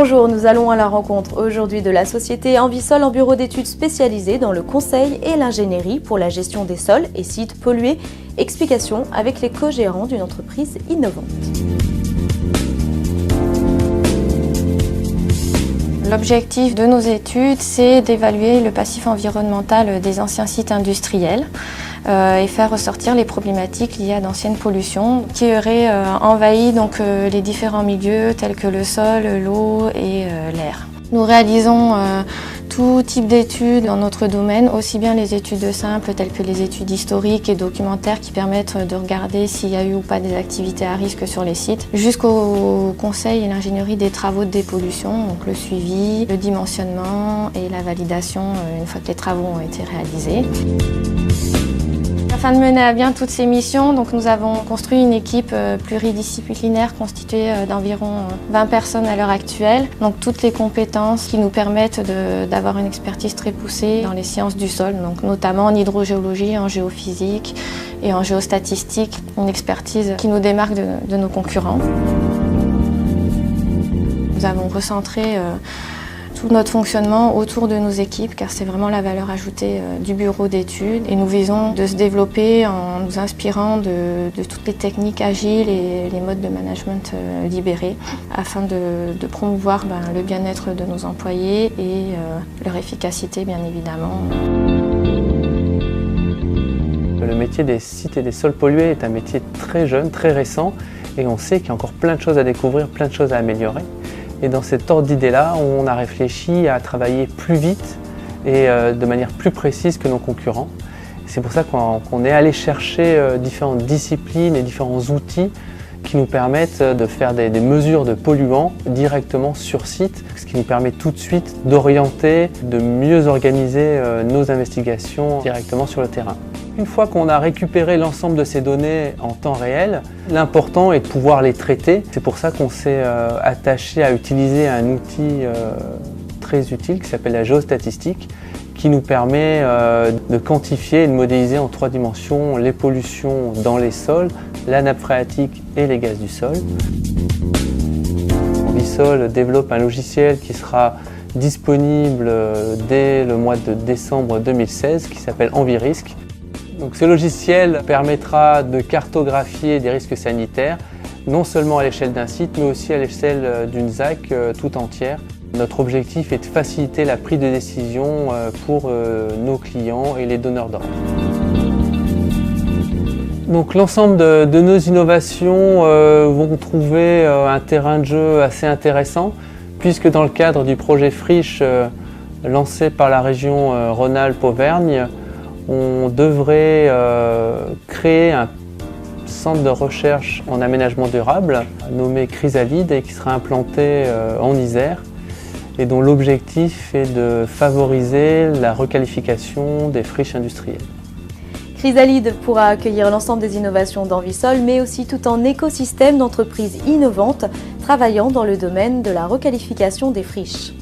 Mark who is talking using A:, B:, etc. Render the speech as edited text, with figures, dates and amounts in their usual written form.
A: Bonjour, nous allons à la rencontre aujourd'hui de la société Envisol en bureau d'études spécialisé dans le conseil et l'ingénierie pour la gestion des sols et sites pollués. Explication avec les co-gérants d'une entreprise innovante.
B: L'objectif de nos études, c'est d'évaluer le passif environnemental des anciens sites industriels et faire ressortir les problématiques liées à d'anciennes pollutions qui auraient envahi les différents milieux tels que le sol, l'eau et l'air. Nous réalisons tout type d'études dans notre domaine, aussi bien les études simples telles que les études historiques et documentaires qui permettent de regarder s'il y a eu ou pas des activités à risque sur les sites, jusqu'au conseil et l'ingénierie des travaux de dépollution, donc le suivi, le dimensionnement et la validation une fois que les travaux ont été réalisés. Afin de mener à bien toutes ces missions, nous avons construit une équipe pluridisciplinaire constituée d'environ 20 personnes à l'heure actuelle. Donc toutes les compétences qui nous permettent d'avoir une expertise très poussée dans les sciences du sol, notamment en hydrogéologie, en géophysique et en géostatistique, une expertise qui nous démarque de nos concurrents. Nous avons recentré tout notre fonctionnement autour de nos équipes car c'est vraiment la valeur ajoutée du bureau d'études et nous visons de se développer en nous inspirant de toutes les techniques agiles et les modes de management libérés afin de promouvoir le bien-être de nos employés et leur efficacité bien évidemment.
C: Le métier des sites et des sols pollués est un métier très jeune, très récent et on sait qu'il y a encore plein de choses à découvrir, plein de choses à améliorer. Et dans cet ordre d'idées-là, on a réfléchi à travailler plus vite et de manière plus précise que nos concurrents. C'est pour ça qu'on est allé chercher différentes disciplines et différents outils qui nous permettent de faire des mesures de polluants directement sur site, ce qui nous permet tout de suite d'orienter, de mieux organiser nos investigations directement sur le terrain. Une fois qu'on a récupéré l'ensemble de ces données en temps réel, l'important est de pouvoir les traiter. C'est pour ça qu'on s'est attaché à utiliser un outil très utile qui s'appelle la géostatistique, qui nous permet de quantifier et de modéliser en 3 dimensions les pollutions dans les sols, la nappe phréatique et les gaz du sol. Envisol développe un logiciel qui sera disponible dès le mois de décembre 2016 qui s'appelle Envirisque. Donc, ce logiciel permettra de cartographier des risques sanitaires, non seulement à l'échelle d'un site, mais aussi à l'échelle d'une ZAC tout entière. Notre objectif est de faciliter la prise de décision pour nos clients et les donneurs d'ordre. Donc, l'ensemble de nos innovations vont trouver un terrain de jeu assez intéressant, puisque dans le cadre du projet Friche lancé par la région Rhône-Alpes-Auvergne, on devrait créer un centre de recherche en aménagement durable nommé Chrysalide et qui sera implanté en Isère et dont l'objectif est de favoriser la requalification des friches industrielles.
A: Chrysalide pourra accueillir l'ensemble des innovations d'Envisol, mais aussi tout un écosystème d'entreprises innovantes travaillant dans le domaine de la requalification des friches.